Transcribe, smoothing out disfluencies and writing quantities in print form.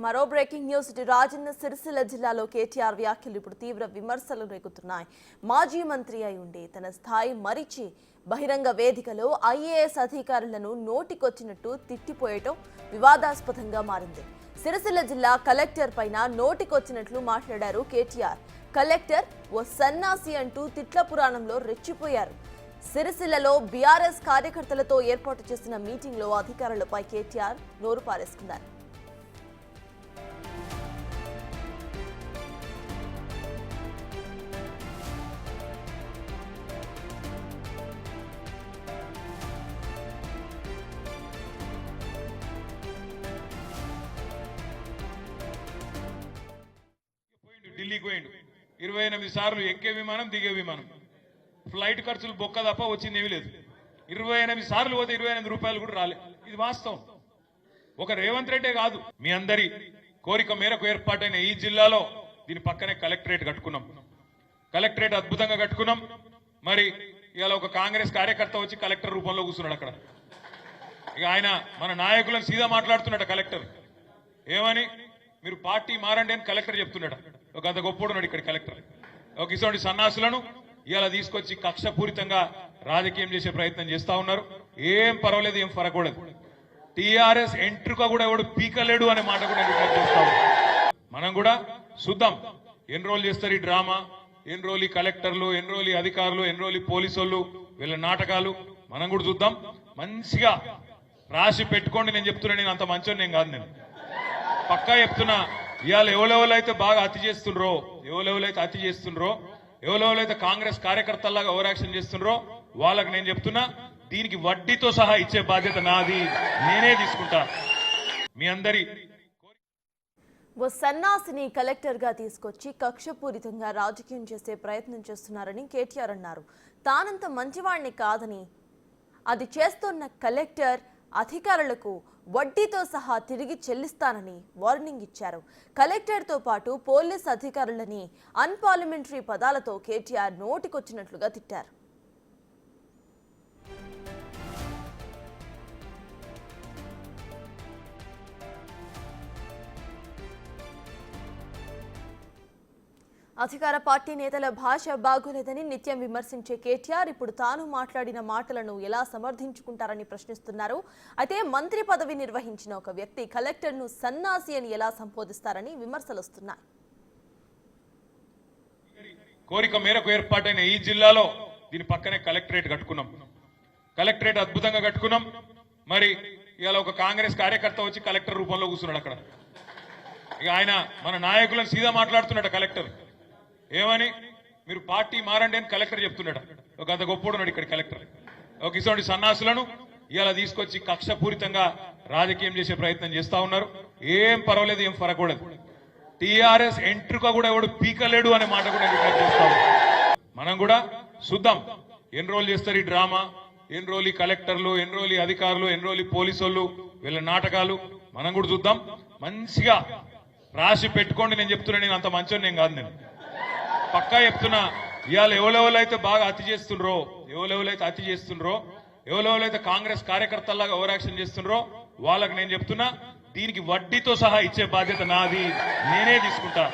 మరో breaking news. Rajanna Sircilla జిల్లాలో కేటీఆర్ వ్యాఖ్యలు ఇప్పుడు తీవ్ర విమర్శలు రేగుతున్నాయి. మాజీ మంత్రి అయి ఉండి తన స్థాయి మరిచి బహిరంగ వేదికలో ఐఏఎస్ అధికారులను నోటికొచ్చినట్టు తిట్టిపోయటం వివాదాస్పదంగా మారింది. సిరిసిల్ల జిల్లా కలెక్టర్ పైన నోటికొచ్చినట్లు మాట్లాడారు కేటీఆర్. కలెక్టర్ ఓ సన్నాసి అంటూ తిట్ల పురాణంలో రెచ్చిపోయారు. సిరిసిల్లలో బీఆర్ఎస్ కార్యకర్తలతో ఏర్పాటు చేసిన మీటింగ్ లో అధికారులపై కేటీఆర్ నోరు పారేసుకున్నారు. ఢిల్లీకి పోయిండు 28 సార్లు ఎక్కే విమానం దిగే విమానం. ఫ్లైట్ ఖర్చులు బొక్క తప్ప వచ్చింది ఏమీ లేదు. 28 సార్లు పోతే 28 రూపాయలు కూడా రాలే. ఇది వాస్తవం. ఒక రేవంత్ రెడ్డే కాదు, మీ అందరి కోరిక మేరకు ఏర్పాటైన ఈ జిల్లాలో దీని పక్కనే కలెక్టరేట్ కట్టుకున్నాం. కలెక్టరేట్ అద్భుతంగా కట్టుకున్నాం. మరి ఇవాళ ఒక కాంగ్రెస్ కార్యకర్త వచ్చి కలెక్టర్ రూపంలో కూర్చున్నాడు అక్కడ. ఇక ఆయన మన నాయకులను సీదా మాట్లాడుతున్నాడు. కలెక్టర్ ఏమని, మీరు పార్టీ మారండి అని కలెక్టర్ చెప్తున్నాడు. ఒక అంత గొప్పడున్నాడు ఇక్కడ కలెక్టర్. ఒక ఇటువంటి సన్నాసులను ఇవాళ తీసుకొచ్చి కక్షపూరితంగా రాజకీయం చేసే ప్రయత్నం చేస్తా ఉన్నారు. ఏం పర్వాలేదు, ఏం ఫరకూడదు. టీఆర్ఎస్ ఎంట్రుక కూడా ఎవడు పీకలేడు అనే మాట కూడా చేస్తా ఉన్నాం. మనం కూడా చూద్దాం ఎన్ని రోజులు చేస్తారు ఈ డ్రామా, ఎన్ని రోజులు ఈ కలెక్టర్లు, ఎన్ని రోజులు ఈ అధికారులు, ఎన్ని రోజులు ఈ పోలీసు వాళ్ళు, వీళ్ళ నాటకాలు మనం కూడా చూద్దాం. మంచిగా రాసి పెట్టుకోండి. నేను చెప్తున్నా, నేను అంత మంచోని నేను కాదు. నేను పక్కా చెప్తున్నా, ఇవాళ ఎవరెవరైతే బాగా అతి చేస్తుండ్రో, ఎవరెవరైతే కాంగ్రెస్ కార్యకర్తల్లాగా ఓవర్ యాక్షన్ చేస్తుండ్రో వాళ్ళకి నేను చెప్తున్నా, దీనికి వడ్డీతో సహా ఇచ్చే బాధ్యత నాది, నేనే తీసుకుంటా. మీ అందరి ఓ సన్నాసిని కలెక్టర్ గా తీసుకొచ్చి కక్షపూరితంగా రాజకీయం చేసే ప్రయత్నం చేస్తున్నారని కేటీఆర్ అన్నారు. తానంత మంచివాణ్ణి కాదని, అది చేస్తున్న కలెక్టర్ అధికారులకు వడ్డీతో సహా తిరిగి చెల్లిస్తానని వార్నింగ్ ఇచ్చారు. కలెక్టర్తో పాటు పోలీస్ అధికారులని అన్పార్లమెంటరీ పదాలతో కేటీఆర్ నోటికొచ్చినట్లుగా తిట్టారు. అధికార పార్టీ నేతల భాష బాగోలేదని నిత్యం విమర్శించే కేటీఆర్ ఇప్పుడు తాను మాట్లాడిన మాటలను ఎలా సమర్థించుకుంటారని ప్రశ్నిస్తున్నారు. అయితే మంత్రి పదవి నిర్వహించిన ఒక వ్యక్తి కలెక్టర్ను సన్నాసి అని ఎలా సంబోధిస్తారని విమర్శలు వస్తున్నాయి. కోరిక మేరకు ఏర్పాటైన ఈ జిల్లాలో దీని పక్కనే కలెక్టరేట్ కట్టుకున్నాం. కలెక్టరేట్ అద్భుతంగా కట్టుకున్నాం. మరి ఇవాళ ఒక కాంగ్రెస్ కార్యకర్త వచ్చి కలెక్టర్ రూపంలో కూర్చున్నాడు అక్కడ. ఇక ఆయన మన నాయకులను సీదా మాట్లాడుతున్నాడు. కలెక్టర్ ఏమని, మీరు పార్టీ మారండి అని కలెక్టర్ చెప్తున్నాడు. ఒక అంత గొప్పడున్నాడు ఇక్కడ కలెక్టర్. ఒక ఇటువంటి సన్నాసులను ఇవాళ తీసుకొచ్చి కక్షపూరితంగా రాజకీయం చేసే ప్రయత్నం చేస్తా ఉన్నారు. ఏం పర్వాలేదు, ఏం ఫరకూడదు. టీఆర్ఎస్ ఎంట్రుక కూడా ఎవడు పీకలేడు అనే మాట కూడా చేస్తా ఉన్నాం. మనం కూడా చూద్దాం ఎన్ని రోజులు చేస్తారు ఈ డ్రామా, ఎన్ని రోజులు ఈ కలెక్టర్లు, ఎన్ని రోజులు ఈ అధికారులు, ఎన్ని రోజులు ఈ పోలీసు వాళ్ళు, వీళ్ళ నాటకాలు మనం కూడా చూద్దాం. మంచిగా రాసి పెట్టుకోండి. నేను చెప్తున్నా, నేను అంత మంచోని నేను కాదు. నేను పక్కా చెప్తున్నా, ఇవాళ ఎవరెవరైతే బాగా అతి చేస్తుండ్రో, ఎవరెవరైతే కాంగ్రెస్ కార్యకర్తల్లాగా ఓవర్ యాక్షన్ చేస్తుండ్రో వాళ్ళకి నేను చెప్తున్నా, దీనికి వడ్డీతో సహా ఇచ్చే బాధ్యత నాది, నేనే తీసుకుంటా.